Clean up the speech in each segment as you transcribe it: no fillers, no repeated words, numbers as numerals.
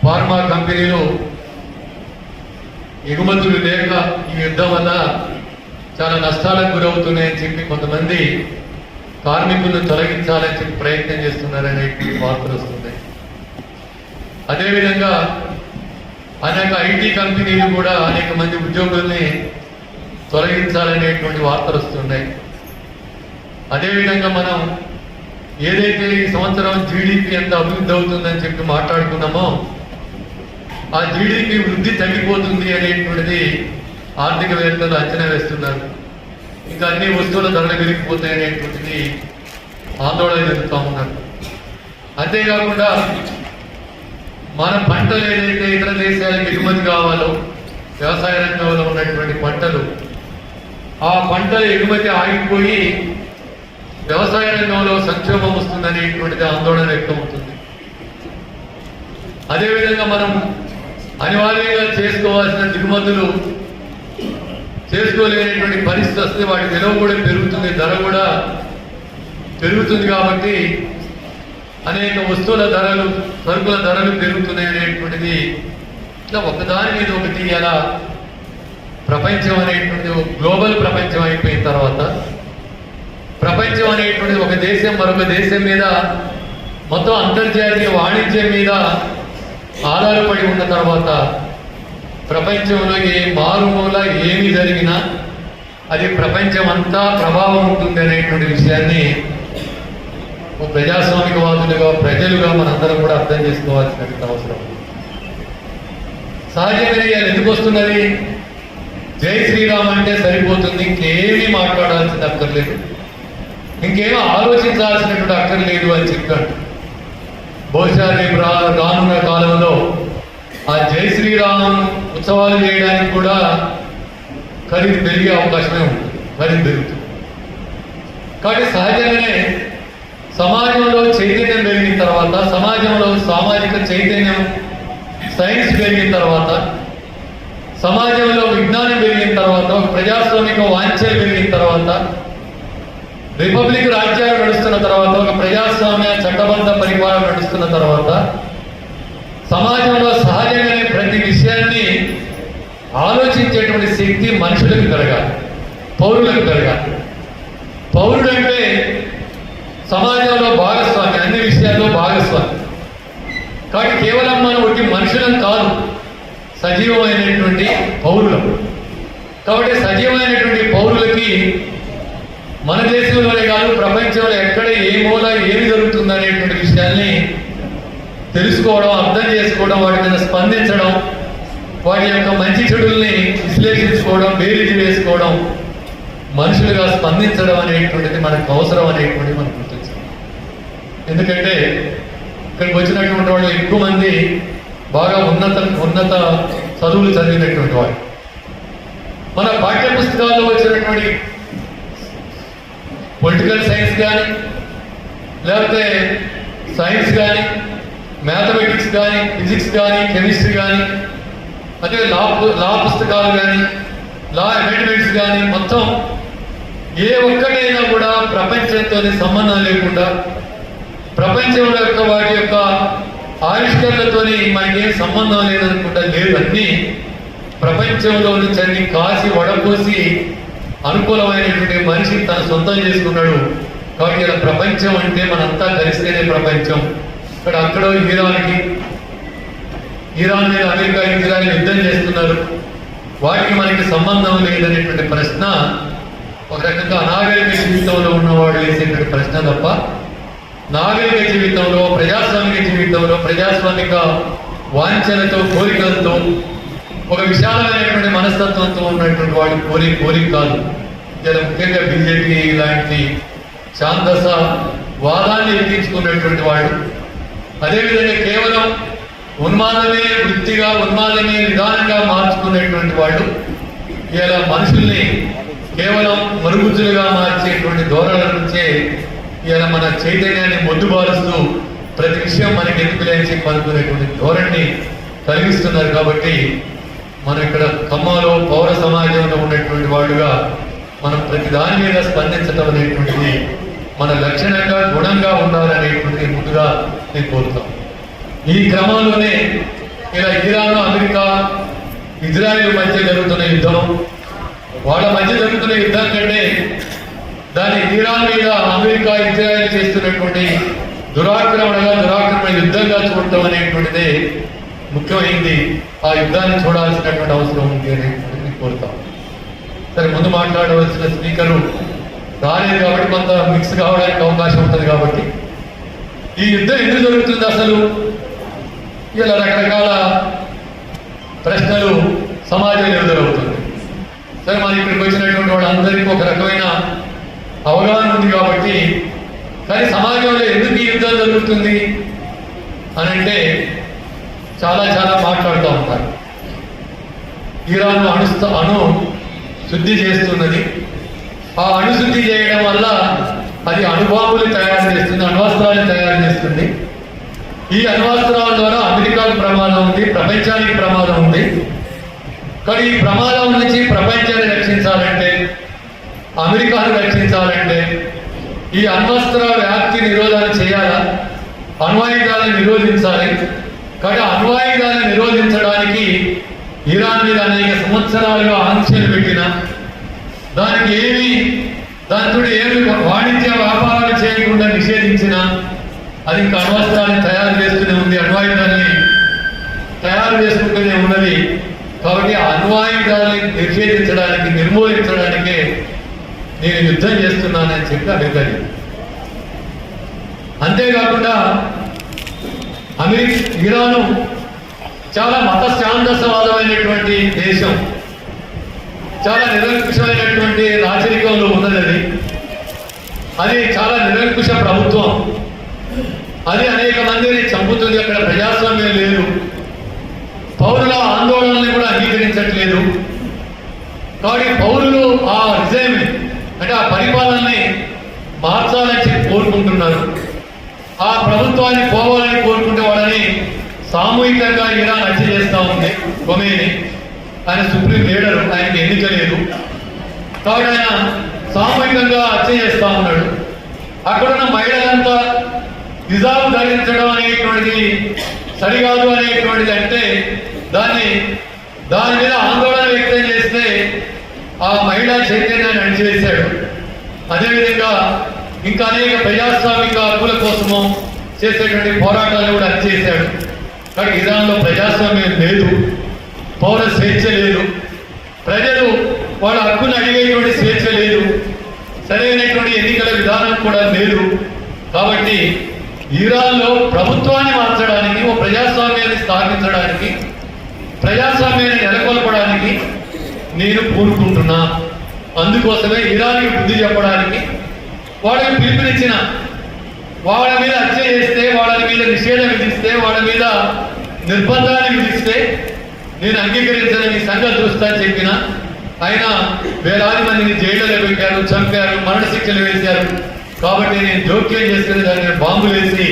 Pharma కంపెనీలు ఎగుమతులు లేక ఈ యుద్ధం వల్ల చాలా నష్టాలకు గురవుతున్నాయని చెప్పి కొంతమంది కార్మికులను తొలగించాలని చెప్పి ప్రయత్నం చేస్తున్నారనే వార్తలు వస్తున్నాయి. అదేవిధంగా అనేక ఐటీ కంపెనీలు కూడా అనేక మంది ఉద్యోగుల్ని తొలగించాలనేటువంటి వార్తలు వస్తున్నాయి. అదేవిధంగా మనం ఏదైతే ఈ సంవత్సరం జీడిపి ఎంత అభివృద్ధి అవుతుందని చెప్పి మాట్లాడుకున్నామో ఆ జీడిపి వృద్ధి తగ్గిపోతుంది అనేటువంటిది ఆర్థికవేత్తలు అంచనా వేస్తున్నారు. ఇంకా అన్ని వస్తువుల ధరలు పెరిగిపోతాయి అనేటువంటిది ఆందోళన చెందుతూ ఉన్నారు. అంతేకాకుండా మన పంటలు ఏదైతే ఇతర దేశాలకు ఎగుమతి కావాలో వ్యవసాయ రంగంలో ఉన్నటువంటి పంటలు, ఆ పంటల ఎగుమతి ఆగిపోయి వ్యవసాయ రంగంలో సంక్షోభం వస్తుందనేటువంటిది ఆందోళన వ్యక్తమవుతుంది. అదేవిధంగా మనం అనివార్యంగా చేసుకోవాల్సిన దిగుమతులు చేసుకోలేనటువంటి పరిస్థితి వస్తే వాటి విలువ కూడా పెరుగుతుంది, ధర కూడా పెరుగుతుంది. కాబట్టి అనేక వస్తువుల ధరలు, సరుకుల ధరలు పెరుగుతున్నాయి అనేటువంటిది ఇట్లా ఒకదాని మీద ఒకటి అలా ప్రపంచం అనేటువంటి గ్లోబల్ ప్రపంచం అయిపోయిన తర్వాత ప్రపంచం అనేటువంటిది ఒక దేశం మరొక దేశం మీద మొత్తం అంతర్జాతీయ వాణిజ్యం మీద ఆధారపడి ఉన్న తర్వాత ప్రపంచంలో ఏ మారుమూల ఏమి జరిగినా అది ప్రపంచం అంతా ప్రభావం ఉంటుంది అనేటువంటి విషయాన్ని ప్రజాస్వామికవాదులుగా ప్రజలుగా మనందరం కూడా అర్థం చేసుకోవాల్సినటువంటి అవసరం. సహజంగా ఎందుకు వస్తున్నది? జై శ్రీరామ్ అంటే సరిపోతుంది, ఇంకేమీ మాట్లాడాల్సింది అక్కర్లేదు, ఇంకేమీ ఆలోచించాల్సినటువంటి అక్కర్లేదు అని చెప్పాడు. బహుశా రేపు రానున్న కాలంలో ఆ జై శ్రీరామ్ ఉత్సవాలు చేయడానికి కూడా ఖరీదు పెరిగే అవకాశమే ఉంటుంది, ఖరీదు పెరుగుతుంది. కాబట్టి సహజంగానే సమాజంలో చైతన్యం పెరిగిన తర్వాత, సమాజంలో సామాజిక చైతన్యం, సైన్స్ పెరిగిన తర్వాత, సమాజంలో విజ్ఞానం పెరిగిన తర్వాత, ప్రజాస్వామిక వాంఛలు పెరిగిన తర్వాత, రిపబ్లిక్ రాజ్యాలు నడుస్తున్న తర్వాత, ఒక ప్రజాస్వామ్య చట్టబద్ధ పరిపాలన నడుస్తున్న తర్వాత సమాజంలో సహజంగానే ప్రతి విషయాన్ని ఆలోచించేటువంటి శక్తి మనుషులకు పెరగాలి, పౌరులకు పెరగాలి. పౌరుడు అంటే సమాజంలో భాగస్వామి, అన్ని విషయాల్లో భాగస్వామి. కాబట్టి కేవలం మనం ఒకటి మనుషులం కాదు, సజీవమైనటువంటి పౌరులం. కాబట్టి సజీవమైనటువంటి పౌరులకి మన దేశంలోనే కాదు ప్రపంచంలో ఎక్కడ ఏ మూల ఏమి జరుగుతుందనేటువంటి విషయాల్ని తెలుసుకోవడం, అర్థం చేసుకోవడం, వాటి మీద స్పందించడం, వాటి యొక్క మంచి చెడుల్ని విశ్లేషించుకోవడం, బేరీజు వేసుకోవడం, మనుషులుగా స్పందించడం అనేటువంటిది మనకు అవసరం అనేటువంటిది మనం గుర్తించాలి. ఎందుకంటే ఇక్కడికి వచ్చినటువంటి వాళ్ళు ఎక్కువ మంది బాగా ఉన్నత చదువులు చదివినటువంటి వాళ్ళు. మన పాఠ్య పుస్తకాల్లో వచ్చినటువంటి పొలిటికల్ సైన్స్ కానీ, లేకపోతే సైన్స్ కానీ, మ్యాథమెటిక్స్ కానీ, ఫిజిక్స్ కానీ, కెమిస్ట్రీ కానీ, అదే లా పుస్తకాలు కానీ, లా అమెండ్మెంట్స్ కానీ, మొత్తం ఏ ఒక్కటైనా కూడా ప్రపంచంతో సంబంధం లేకుండా, ప్రపంచంలో యొక్క వాటి యొక్క ఆవిష్కరణలతోని మనకేం సంబంధం లేదనుకుంటా లేదు. అన్నీ ప్రపంచంలో నుంచి అన్ని కాసి వడపోసి అనుకూలమైనటువంటి మనిషి తన సొంతం చేసుకున్నాడు. కాబట్టి ఇలా ప్రపంచం అంటే మనంతా కలిస్తేనే ప్రపంచం. అక్కడో ఇరాన్ మీద అమెరికా, ఇజ్రాయెల్ యుద్ధం చేస్తున్నారు, వాటికి మనకి సంబంధం లేదనేటువంటి ప్రశ్న ఒక రకంగా అనాగరిక జీవితంలో ఉన్నవాడు వేసేటువంటి ప్రశ్న తప్ప, నాగరిక జీవితంలో, ప్రజాస్వామిక జీవితంలో, ప్రజాస్వామిక వాంఛనతో, కోరికలతో, ఒక విశాలమైనటువంటి మనస్తత్వంతో ఉన్నటువంటి వాడు కోరిక కాదు. ఇలా ముఖ్యంగా బీజేపీ లాంటి ఛాందస వాదాన్ని ఎక్కించుకున్నటువంటి వాడు, అదేవిధంగా కేవలం ఉన్మాదమే వృత్తిగా, ఉన్మాదమే విధానంగా మార్చుకునేటువంటి వాళ్ళు ఇలా మనుషుల్ని కేవలం మరుగుజ్జులుగా మార్చేటువంటి ధోరణుల నుంచే ఇలా మన చైతన్యాన్ని మొద్దుబారుస్తూ ప్రతి విషయం మనకి ఎందుకు లేని చెప్పి అనుకునేటువంటి ధోరణిని కలిగిస్తున్నారు. కాబట్టి మనం ఇక్కడ ఖమ్మంలో పౌర సమాజంలో ఉన్నటువంటి వాళ్ళుగా మనం ప్రతి దాని మీద స్పందించడం అనేటువంటిది మన లక్షణంగా, గుణంగా ఉండాలనేటువంటిది ముందుగా నేను కోరుతాం. ఈ క్రమంలోనే ఇలా ఇరాన్, అమెరికా, ఇజ్రాయెల్ మధ్య జరుగుతున్న యుద్ధం, వాళ్ళ మధ్య జరుగుతున్న యుద్ధం కంటే దాని ఇరాన్ మీద అమెరికా, ఇజ్రాయెల్ చేస్తున్నటువంటి దురాక్రమణ యుద్ధంగా చూడటం అనేటువంటిదే ముఖ్యమైంది. ఆ యుద్ధాన్ని చూడాల్సినటువంటి అవసరం ఉంది అనేటువంటిది కోరుతాం. సరే, ముందు మాట్లాడవలసిన స్పీకరు రాలేదు కాబట్టి కొంత మిక్స్ కావడానికి అవకాశం ఉంటుంది. కాబట్టి ఈ యుద్ధం ఎందుకు జరుగుతుంది అసలు? ఇలా రకరకాల ప్రశ్నలు సమాజంలో ఎదురవుతుంది. సరే, మన ఇక్కడికి వచ్చినటువంటి వాళ్ళందరికీ ఒక రకమైన అవగాహన ఉంది కాబట్టి, కానీ సమాజంలో ఎందుకు ఈ యుద్ధం జరుగుతుంది అని అంటే చాలా మాట్లాడుతూ ఉంటారు. ఇరాన్ అణు శుద్ధి చేస్తున్నది. ఆ అణుశుద్ధి చేయడం వల్ల అది అణుబాంబులు తయారు చేస్తుంది, అణ్వస్త్రాలు తయారు చేస్తుంది. ఈ అణ్వస్త్రాల ద్వారా అమెరికాకు ప్రమాదం ఉంది, ప్రపంచానికి ప్రమాదం ఉంది. కానీ ఈ ప్రమాదం నుంచి ప్రపంచాన్ని రక్షించాలంటే, అమెరికాను రక్షించాలంటే ఈ అణ్వస్త్ర వ్యాప్తి నిరోధన చేయాలా, అణ్వాయుధాలను నిరోధించాలి. కానీ అణ్వాయుధాలను నిరోధించడానికి ఇరాన్ మీద అనేక సంవత్సరాలుగా ఆంక్షలు పెట్టిన, దానితో ఏమి వాణిజ్య వ్యాపారాలు చేయకుండా నిషేధించిన, అది ఇంకా అణ్వస్త్రాన్ని తయారు చేస్తూనే ఉంది, అణ్వాయుధాన్ని తయారు చేసుకుంటూనే ఉన్నది. కాబట్టి ఆ అణ్వాయుధాన్ని నిషేధించడానికి, నిర్మూలించడానికే నేను యుద్ధం చేస్తున్నానని చెప్పి అమెరికా. అంతేకాకుండా ఇరాను చాలా మతశాంతసవాదమైనటువంటి దేశం, చాలా నిరంకుశమైనటువంటి రాచరికంలో ఉన్నది. అది చాలా నిరంకుశ ప్రభుత్వం. అది అనేక మందిని చంపుతుంది. అక్కడ ప్రజాస్వామ్యం లేదు. పౌరుల ఆందోళనల్ని కూడా అంగీకరించట్లేదు. కాబట్టి పౌరులు ఆ రిజైమ్ని, అంటే ఆ పరిపాలనని మార్చాలని చెప్పి కోరుకుంటున్నారు. ఆ ప్రభుత్వాన్ని పోవాలని కోరుకుంటే వాళ్ళని సామూహికంగా ఇరాన్ హత్య చేస్తూ ఉంది. ఖొమేని ఆయన సుప్రీం లీడర్, ఆయనకి ఎన్నిక లేదు. కాబట్టి ఆయన సామూహికంగా హత్య చేస్తూ ఉన్నాడు. అక్కడున్న మహిళలంతా హిజాబ్ ధరించడం అనేటువంటిది సరికాదు అనేటువంటిది అంటే దాని మీద ఆందోళన వ్యక్తం చేస్తే ఆ మహిళా చైతన్యాన్ని అణిచివేశాడు. అదేవిధంగా ఇంకా అనేక ప్రజాస్వామిక హక్కుల కోసము చేసేటువంటి పోరాటాలు కూడా అణిచేశాడు. కానీ ఇరాన్లో ప్రజాస్వామ్యం లేదు, పౌర స్వేచ్ఛ లేదు, ప్రజలు వాళ్ళ హక్కును అడిగేటువంటి స్వేచ్ఛ లేదు, సరైనటువంటి ఎన్నికల విధానం కూడా లేదు. కాబట్టి ఇరాన్లో ప్రభుత్వాన్ని మార్చడానికి, ఓ ప్రజాస్వామ్యాన్ని స్థాపించడానికి, ప్రజాస్వామ్యాన్ని నెలకొల్పడానికి నేను కోరుకుంటున్నా. అందుకోసమే ఇరాన్కి బుద్ధి చెప్పడానికి వాళ్ళకి పిలుపునిచ్చిన, వాళ్ళ మీద హత్య చేస్తే, వాళ్ళ మీద నిషేధం విధిస్తే, వాళ్ళ మీద నిర్బంధాన్ని విధిస్తే నేను అంగీకరించని సంగతి చూస్తా అని చెప్పిన ఆయన వేలాది మందిని జైల్లో పెట్టారు, చంపారు, మరణశిక్షలు వేశారు. కాబట్టి నేను జోక్యం చేసుకుని దాన్ని బాంబులు వేసి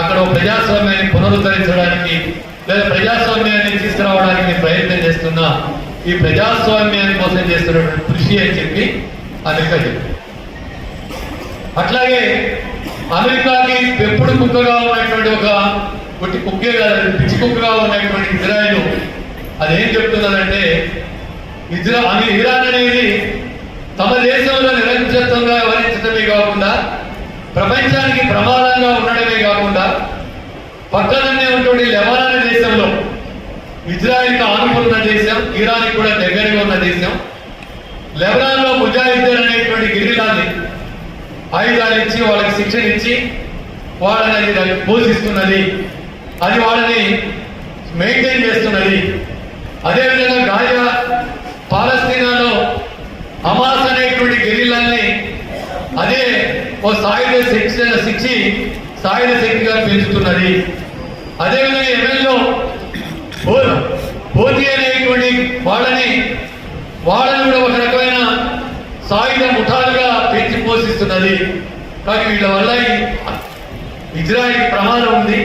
అక్కడ ప్రజాస్వామ్యాన్ని పునరుద్ధరించడానికి లేదా ప్రజాస్వామ్యాన్ని తీసుకురావడానికి నేను ప్రయత్నం చేస్తున్నా. ఈ ప్రజాస్వామ్యాన్ని కోసం చేస్తున్నటువంటి కృషి అని చెప్పి అమెరికా చెప్పింది. అట్లాగే అమెరికాకి పెప్పుడు కుక్కగా ఉన్నటువంటి ఒక కుక్కే కాదు, పిచ్చి కుక్కగా ఉన్నటువంటి ఇజ్రాయెల్ అదేం చెప్తున్నదంటే, ఇరాన్ అనేది తమ దేశంలో నిరంకుశత్వంగా వ్యవహరించడమే కాకుండా, ప్రపంచానికి ప్రమాదంగా ఉండడమే కాకుండా, పక్కననే ఉన్నటువంటి లెబనాన్ దేశంలో ఇజ్రాయెల్కి ఆనుకున్న దేశం, ఇరాన్కి కూడా దగ్గరగా ఉన్న దేశం. లెబనాన్లో ముజాహిద్దీన్ అనేటువంటి గిరిలాన్ని ఆయుధాలు ఇచ్చి, వాళ్ళకి శిక్షణ ఇచ్చి వాళ్ళని పోషిస్తున్నది, అది వాళ్ళని మెయింటైన్ చేస్తున్నది. అదేవిధంగా గాజా పాలస్తీనాలో హమాస్ అనేటువంటి గెరిల్లాల్ని అదే ఓ సాయుధ శిక్షి సాయుధ శక్తిగా పెంచుతున్నది. అదేవిధంగా యెమెన్లో హూతీ అనేటువంటి వాళ్ళని కూడా ఒక రకమైన సాయుధ ముఠాలుగా పెంచి పోషిస్తున్నది. కానీ వీళ్ళ వల్ల ఇజ్రాయెల్కి ప్రమాదం ఉంది,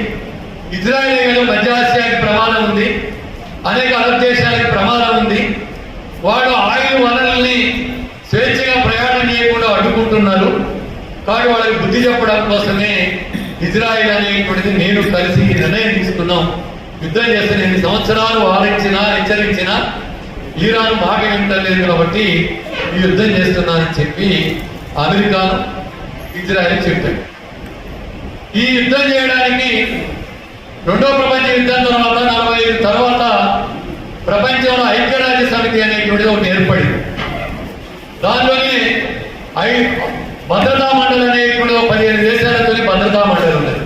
ఇజ్రాయెల్ మధ్య ఆసియాకి ప్రమాదం ఉంది, అనేక అరబ్ దేశాలకు ప్రమాదం ఉంది. వాళ్ళు ఆయిల్ వనరుల్ని స్వేచ్ఛగా ప్రయాణం చేయకుండా అడ్డుకుంటున్నారు. కానీ వాళ్ళకి బుద్ధి చెప్పడం కోసమే ఇజ్రాయెల్ అనేటువంటిది నేను కలిసి నిర్ణయం తీసుకున్నాం. యుద్ధం చేస్తే 8 సంవత్సరాలు వారించినా హెచ్చరించినా ఇరాన్ మాట వింటలేదు కాబట్టి ఈ యుద్ధం చేస్తున్నానని చెప్పి అమెరికాను ఇజ్రాయెల్ చెప్పాడు. ఈ యుద్ధం చేయడానికి రెండో ప్రపంచ యుద్ధం తర్వాత 45 తర్వాత ప్రపంచంలో ఐక్యరాజ్య సమితి అనేటువంటిది ఒకటి ఏర్పడింది. దానిలోనే భద్రతా మండలి అనేటువంటి 15 దేశాలతో భద్రతా మండలి ఉన్నది.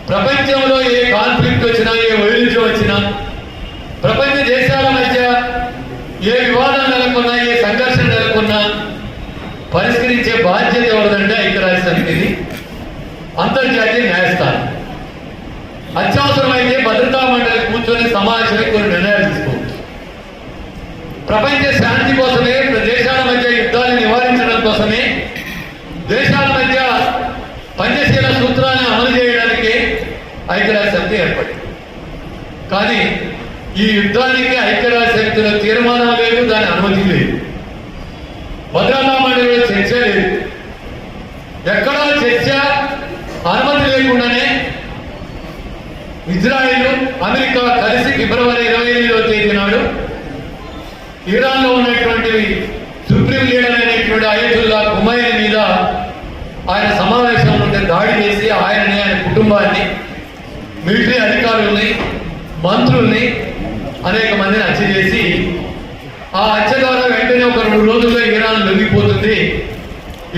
ప్రపంచంలో ఏ కాన్ఫ్లిక్ట్ వచ్చినా, ఏ వైరుధ్యం వచ్చినా, ప్రపంచ దేశాల మధ్య ఏ వివాదం నెలకొన్నా, ఏ సంఘర్షణ నెలకొన్నా పరిష్కరించే బాధ్యత ఎవరిదంటే ఐక్యరాజ్య సమితిది, అంతర్జాతీయ న్యాయస్థానం. అత్యవసరమైతే భద్రతా మండలి కూర్చొని సమావేశమై కొన్ని నిర్ణయాలు తీసుకోవచ్చు. ప్రపంచ శాంతి కోసమే, దేశాల మధ్య యుద్ధాన్ని నివారించడం కోసమే, దేశాల మధ్య పంచశీల సూత్రాన్ని అమలు చేయడానికి ఐక్యరాజ్య సమితి ఏర్పడింది. కానీ ఈ యుద్ధానికి ఐక్యరాజ్య సమితిలో తీర్మానం లేదు, దాని అనుమతి లేదు. భద్రతా మండలిలో చర్చ లేదు. ఎక్కడా చర్చ అనుమతి లేకుండానే ఇజ్రాయెల్ అమెరికా కలిసి ఫిబ్రవరి 28వ తేదీ నాడు ఇరాన్లో ఉన్నటువంటి సుప్రీం లీడర్ అయినటువంటి అయతుల్లా ఖుమైనీ మీద ఆయన సమావేశం ఉంటే దాడి చేసి ఆయనని, ఆయన కుటుంబాన్ని, మిలిటరీ అధికారుల్ని, మంత్రుల్ని అనేక మందిని హత్య చేసి, ఆ హత్య ద్వారా వెంటనే ఒక 2 రోజుల్లో ఇరాన్ లొంగిపోతుంది,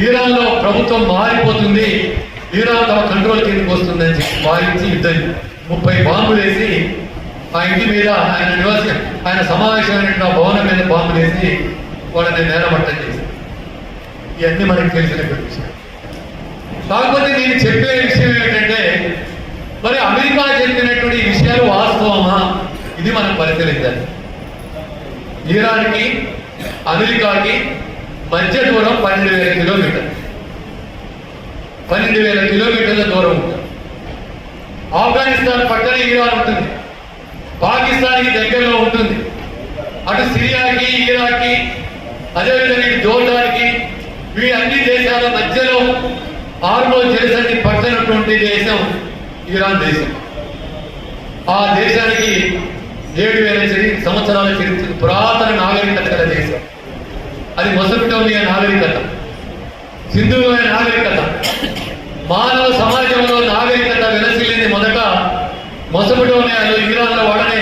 ఇరాన్లో ప్రభుత్వం మారిపోతుంది, ఇరాన్ తమ కంట్రోల్ కిందకు వస్తుందని చెప్పి భావించి యుద్ధం 30 బాంబులు వేసి ఆ ఇంటి మీద, ఆయన సమావేశమైన భవనం మీద బాంబులు వేసి వాళ్ళని నేలమట్టం చేసి, ఇవన్నీ మనకు తెలిసినటువంటి విషయం. కాకపోతే నేను చెప్పే విషయం ఏమిటంటే, మరి అమెరికా చెప్పినటువంటి ఈ విషయాలు వాస్తవమా, ఇది మనం పరిశీలించాలి. ఇరాన్కి అమెరికాకి మధ్య దూరం 12,000 కిలోమీటర్లు, 12,000 కిలోమీటర్ల దూరం ఉంటుంది. ఆఫ్ఘనిస్తాన్ పక్కనే ఇరాన్ ఉంటుంది, పాకిస్తాన్కి దగ్గరలో ఉంటుంది. అటు సిరియాకి, ఇరాక్కి, అదేవిధంగా జోర్డాన్కి, ఈ అన్ని దేశాల మధ్యలో హార్మోజ్ జలసంధి పక్కనటువంటి దేశం ఇరాన్ దేశం. ఆ దేశానికి 7,000 సంవత్సరాల చరిత్ర, పురాతన నాగరికత గల దేశం. అది మొసపిటోమియా నాగరికత, సింధులోయ నాగరికత. మానవ సమాజంలో నాగరికత విలసిల్లింది మొదట మొసపిటోమియాలో, ఇరాన్లో వాడనే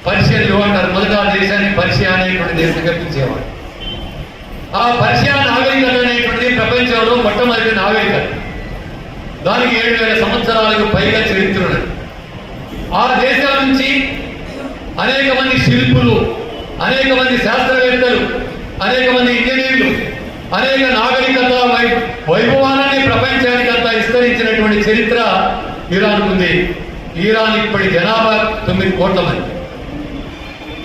పర్షియన్లు అంటారు. మొదట ఆ దేశాన్ని పర్షియా అనేటువంటి దేశంగా పిలిచేవాడు. ఆ పర్షియా నాగరికత అనేటువంటిది ప్రపంచంలో మొట్టమొదటి నాగరికత. దానికి 7,000 సంవత్సరాలకు పైగా చరిత్ర ఉన్నది. ఆ దేశం నుంచి అనేక మంది శిల్పులు, అనేక మంది శాస్త్రవేత్తలు, అనేక మంది ఇంజనీర్లు, అనేక నాగరికత వైభవాన్ని ప్రపంచానికంతా విస్తరించినటువంటి చరిత్ర ఇరాన్ ఉంది. ఇరాన్ ఇప్పటి జనాభా 9 కోట్ల మంది,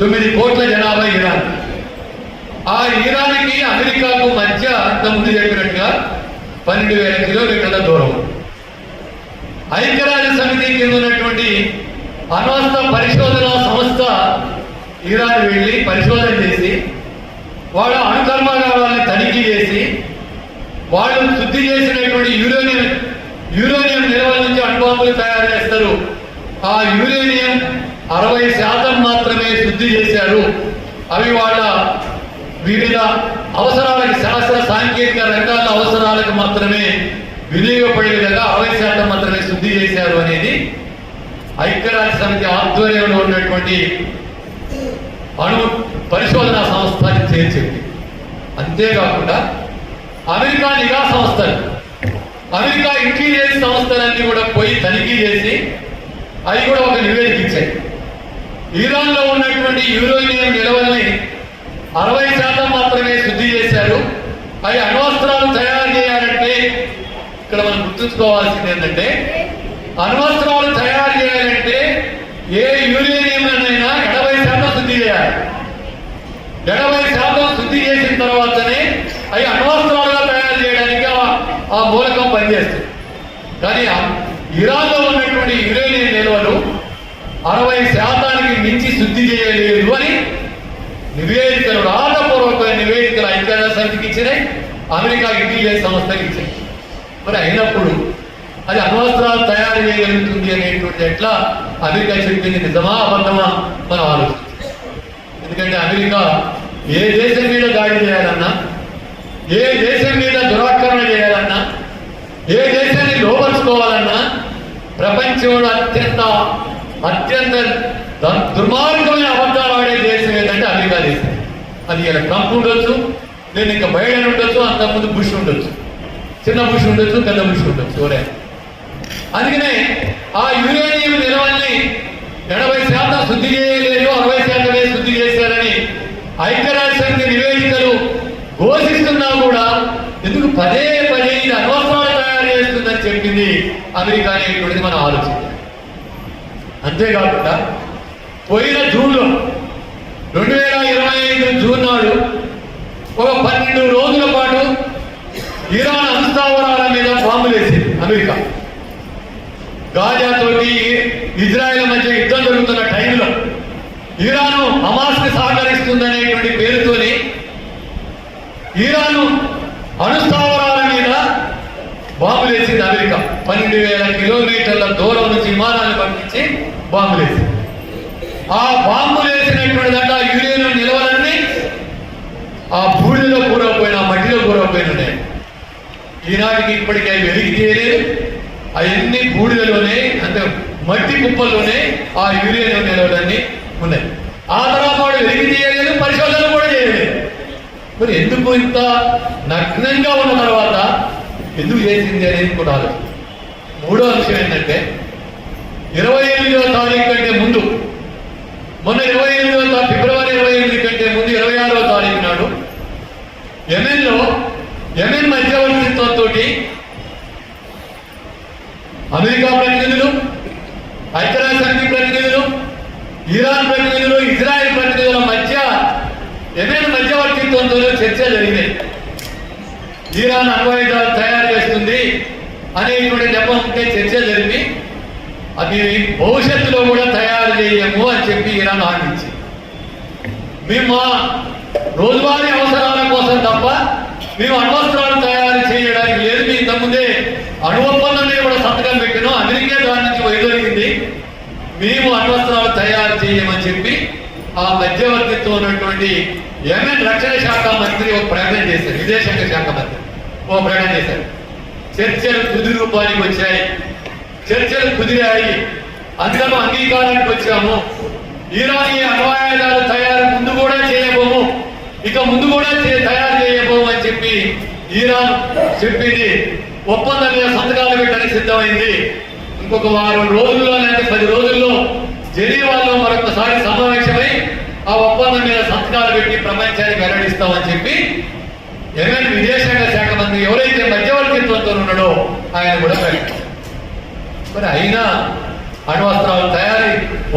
9 కోట్ల జనాభా ఇరాన్. ఆ ఇరాన్కి అమెరికాకు మధ్య ఇంతకుముందు చెప్పినట్టుగా 12,000 కిలోమీటర్ల దూరం. ఐక్యరాజ్య సమితి కింద ఉన్నటువంటి అణ్వస్త్ర పరిశోధన సంస్థ ఇరాన్ వెళ్ళి పరిశోధన చేసి, వాళ్ళ అణుకర్మాగారాన్ని తనిఖీ చేసి, వాళ్ళు శుద్ధి చేసినటువంటి యూరేనియం నిల్వల నుంచి అణుబాంబులు తయారు చేస్తారు. ఆ యూరేనియం 60% మాత్రమే శుద్ధి చేశారు. అవి వాళ్ళ వివిధ అవసరాలకు, శాస్త్ర సాంకేతిక రంగాల అవసరాలకు మాత్రమే వినియోగపడే విధంగా 60% మాత్రమే శుద్ధి చేశారు అనేది ఐక్యరాజ్య సమితి ఆధ్వర్యంలో ఉన్నటువంటి అణు పరిశోధన సంస్థ చేర్చింది. అంతేకాకుండా అమెరికా నిఘా సంస్థలు, అమెరికా ఇంటెలిజెన్స్ సంస్థలన్నీ కూడా పోయి తనిఖీ చేసి అవి కూడా ఒక నివేదిక ఇచ్చాయి. ఇరాన్లో ఉన్నటువంటి యురేనియం నిల్వల్ని 60% మాత్రమే శుద్ధి చేశారు. అవి అణ్వస్త్రాలు తయారు చేయాలంటే, ఇక్కడ మనం గుర్తుంచుకోవాల్సింది ఏంటంటే, అణ్వస్త్రాలు తయారు చేయాలంటే ఏ యురేనియం అయినా 80% శుద్ధి చేయాలి. 80% శుద్ధి చేసిన తర్వాతనే అవి అణ్వస్త్రాలుగా తయారు చేయడానికి ఆ మూలకం పనిచేస్తుంది. కానీ ఇరాన్లో ఉన్నటువంటి యురేనియం నిల్వలు 60% మించి శుద్ధి చేయలేదు అని నివేదికలు, రాతపూర్వకమైన నివేదికలు ఐక్యరాజ్య సమితికి ఇచ్చినాయి, అమెరికా ఇంటెలిజెన్స్ సంస్థకి ఇచ్చాయి. మరి అయినప్పుడు అది అణ్వస్త్రాలు తయారు చేయగలుగుతుంది అనేటువంటి ఎట్లా అమెరికా చెప్పింది నిజమా అబద్ధమా మనం ఆలోచించాలి. ఎందుకంటే అమెరికా ఏ దేశం మీద దాడి చేయాలన్నా, ఏ దేశం మీద దురాక్రమణ చేయాలన్నా, ఏ దేశాన్ని లోపరుచుకోవాలన్నా ప్రపంచంలో అత్యంత దుర్మార్గమైన అబద్ధాలు ఆడే దేశం ఏంటంటే అమెరికా దేశం. అది ఇలా ట్రంప్ ఉండొచ్చు, నేను ఇంకా బైడెన్ ఉండొచ్చు, అంతకుముందు బుష్ ఉండొచ్చు, చిన్న బుష్ ఉండొచ్చు, పెద్ద బుష్ ఉండొచ్చు ఎవరైనా. అందుకనే ఆ యురేనియం నిల్వల్ని 80% శుద్ధి చేయలేదు, 60% శుద్ధి చేశారని ఐక్యరాజ్యసమితి నివేదికలు ఘోషిస్తున్నా కూడా ఎందుకు పదే ఇది అణ్వస్త్రాలు తయారు చేస్తుందని చెప్పింది అమెరికా అనేటువంటిది మనం ఆలోచించాలి. అంతేకాకుండా పోయిన జూన్లో 2025 జూన్ నాడు ఒక 12 రోజుల పాటు ఇరాన్ అణుస్థావరాల మీద బాంబులేసింది అమెరికా. గాజాతోటి ఇజ్రాయెల్ మధ్య యుద్ధం జరుగుతున్న టైంలో ఇరాను హమాస్కి సహకరిస్తుందనేటువంటి పేరుతోని ఇరాను అణుస్థావరాల మీద బాంబులేసింది అమెరికా. 12,000 కిలోమీటర్ల దూరం నుంచి విమానాన్ని పంపించి బాంబులేసింది. ఆ బాంబులేసినటువంటి దాంట్లో యురేనియం నిల్వలన్నీ ఆ బూడిలో కూరకపోయినా, మట్టిలో కూరకపోయినా ఈనాటికి ఇప్పటికీ అవి వెలికి తీయలేదు. అవన్నీ బూడిదలోనే, అంటే మట్టి కుప్పల్లోనే ఆ యురేనియం నిల్వలన్నీ ఉన్నాయి. ఆ తర్వాత వాడు వెలికి తీయలేదు, పరిశోధన కూడా చేయలేదు. మరి ఎందుకు ఇంత నగ్నంగా ఉన్న తర్వాత ఎందుకు చేసింది అనేది కూడా ఆలోచన. మూడో అంశం ఏంటంటే 28వ తారీఖు కంటే ముందు, మొన్న 28వ ఫిబ్రవరి 28 కంటే ముందు 26వ తారీఖు నాడు యెమెన్ మధ్యవర్తిత్వంతో అమెరికా ప్రతినిధులు, ఐక్యరాజ్యసమితి ప్రతినిధులు, ఇరాన్ ప్రతినిధులు, ఇజ్రాయెల్ ప్రతినిధుల మధ్య యెమెన్ మధ్యవర్తిత్వంతో చర్చలు జరిగినాయి. ఇరాన్ అణ్వాయుధాలు తయారు చేస్తుంది అనేటువంటి నెపం ఉంటే చర్చ జరిపి అది భవిష్యత్తులో కూడా తయారు చేయము అని చెప్పి ఇరాన్ హామీ ఇచ్చింది. మేము మా రోజువారీ అవసరాల కోసం తప్ప మేము అణ్వస్త్రాలు తయారు చేయడానికి లేదు. మీ ఇంతకుముందే అణు ఒప్పందం మీద కూడా సంతకం పెట్టినాం, అమెరికా దాని నుంచి వైదొలిగింది, మేము అణ్వస్త్రాలు తయారు చేయమని చెప్పి ఆ మధ్యవర్తిత్వం ఉన్నటువంటి యెమెన్ రక్షణ శాఖ మంత్రి ఒక ప్రకటన చేశారు. విదేశాంగ శాఖ మంత్రి ఒక ప్రకటన చేశారు. చర్చలు తుది రూపానికి వచ్చాయి, చర్చలు కుదిరాయి, అందులో అంగీకారానికి వచ్చాము. ఇరాన్ అణ్వాయుధాలు తయారు ముందు కూడా చేయబోము, ఇక ముందు కూడా తయారు చేయబోము అని చెప్పి ఇరాన్ చెప్పింది. ఒప్పందం మీద సంతకాలు పెట్టడానికి సిద్ధమైంది. ఇంకొక 6 రోజుల్లో లేకపోతే 10 రోజుల్లో జెనీవాలో మరొకసారి సమావేశమై ఆ ఒప్పందం మీద సంతకాలు పెట్టి ప్రపంచానికి వెల్లడిస్తామని చెప్పి యెమెన్ విదేశాంగ శాఖ మంత్రి ఎవరైతే మధ్యవర్తిత్వంతో ఉన్నాడో ఆయన కూడా ప్రకటించారు. మరి అయినా అణ్వస్త్రాలు తయారీ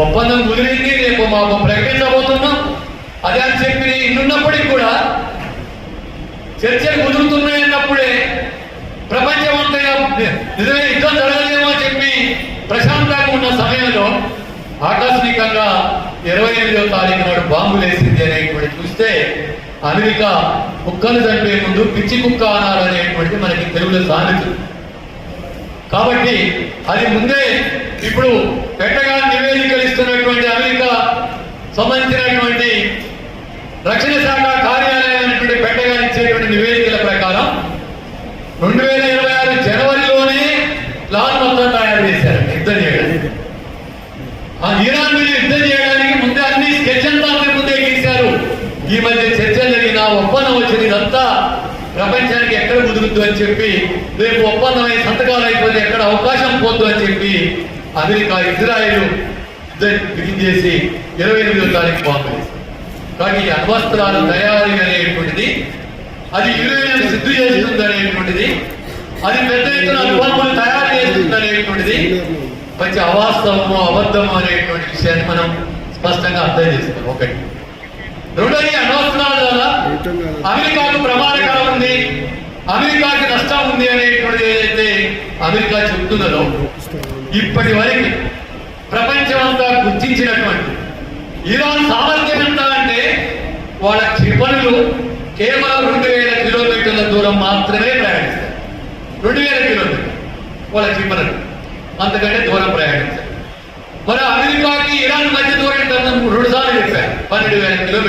ఒప్పందం కుదిరింది, రేపు మాకు ప్రకటించబోతున్నాం అదే అని చెప్పి ఇన్నున్నప్పటికీ కూడా చర్చలు కుదురుతున్నాయన్నప్పుడే ప్రపంచమంతా నిజమే యుద్ధం జరగలేమో అని చెప్పి ప్రశాంతంగా ఉన్న సమయంలో ఆకస్మికంగా 28వ తారీఖు నాడు బాంబులు వేసింది అనేటువంటి చూస్తే అమెరికా కుక్కను చంపే ముందు పిచ్చి కుక్క అనాలనేటువంటిది మనకి తెలుగులో సామెత. కాబట్టి అది ముందే ఇప్పుడు పెట్టగా నివేదికలు ఇస్తున్నటువంటి అమెరికా సంబంధించినటువంటి రక్షణ శాఖ కార్యాలయం అనేటువంటి పెట్టగా ఇచ్చేటువంటి నివేదికల ప్రకారం 2026 జనవరిలోనే ప్లాన్ మొత్తం తయారు చేశారు యుద్ధం చేయడానికి. ఆ ఇరాన్ మీద యుద్ధం చేయడానికి ముందే అన్ని స్కెచ్ అంతా ముందే గీశారు. ఈ మధ్య చర్చలు జరిగిన ఒప్పందం వచ్చింది, ఇదంతా ప్రపంచానికి ఎక్కడ కుదురుద్దు అని చెప్పి, రేపు ఒప్పందం అయి సంతకాలు అయిపోతే ఎక్కడ అవకాశం పోద్దు అని చెప్పి అమెరికా ఇజ్రాయెల్ చేసి 28వ తారీఖు బాంబు వేశారు. కానీ అణ్వస్త్రాలు తయారీ అనేటువంటిది, అది యురేనియం సిద్ధి చేస్తుంది అనేటువంటిది, అది పెద్ద ఎత్తున బాంబులు తయారు చేస్తుంది అనేటువంటిది మంచి అవాస్తవము అబద్ధము అనేటువంటి విషయాన్ని మనం స్పష్టంగా అర్థం చేసుకోవాలి. ఒకటి. రెండోది, అణ్వస్త్రాల ద్వారా అమెరికాకు ప్రమాదకరం ఉంది, అమెరికాకి నష్టం ఉంది అనేటువంటిది ఏదైతే అమెరికా చెబుతున్నదో ఇప్పటి వరకు ప్రపంచం అంతా గుర్తించినటువంటి ఇరాన్ సామర్థ్యం ఎంత అంటే వాళ్ళ క్షిపణులు కేవలం 2000 కిలోమీటర్ల దూరం మాత్రమే ప్రయాణిస్తారు. 2000 కిలోమీటర్లు. వాళ్ళ జీవనం అంతకంటే దూరం ప్రయాణించారు. మరి అమెరికాకి ఇరాన్ మధ్య దూరం 2 సార్లు చెప్పారు, 12,000 కిలోమీటర్లు.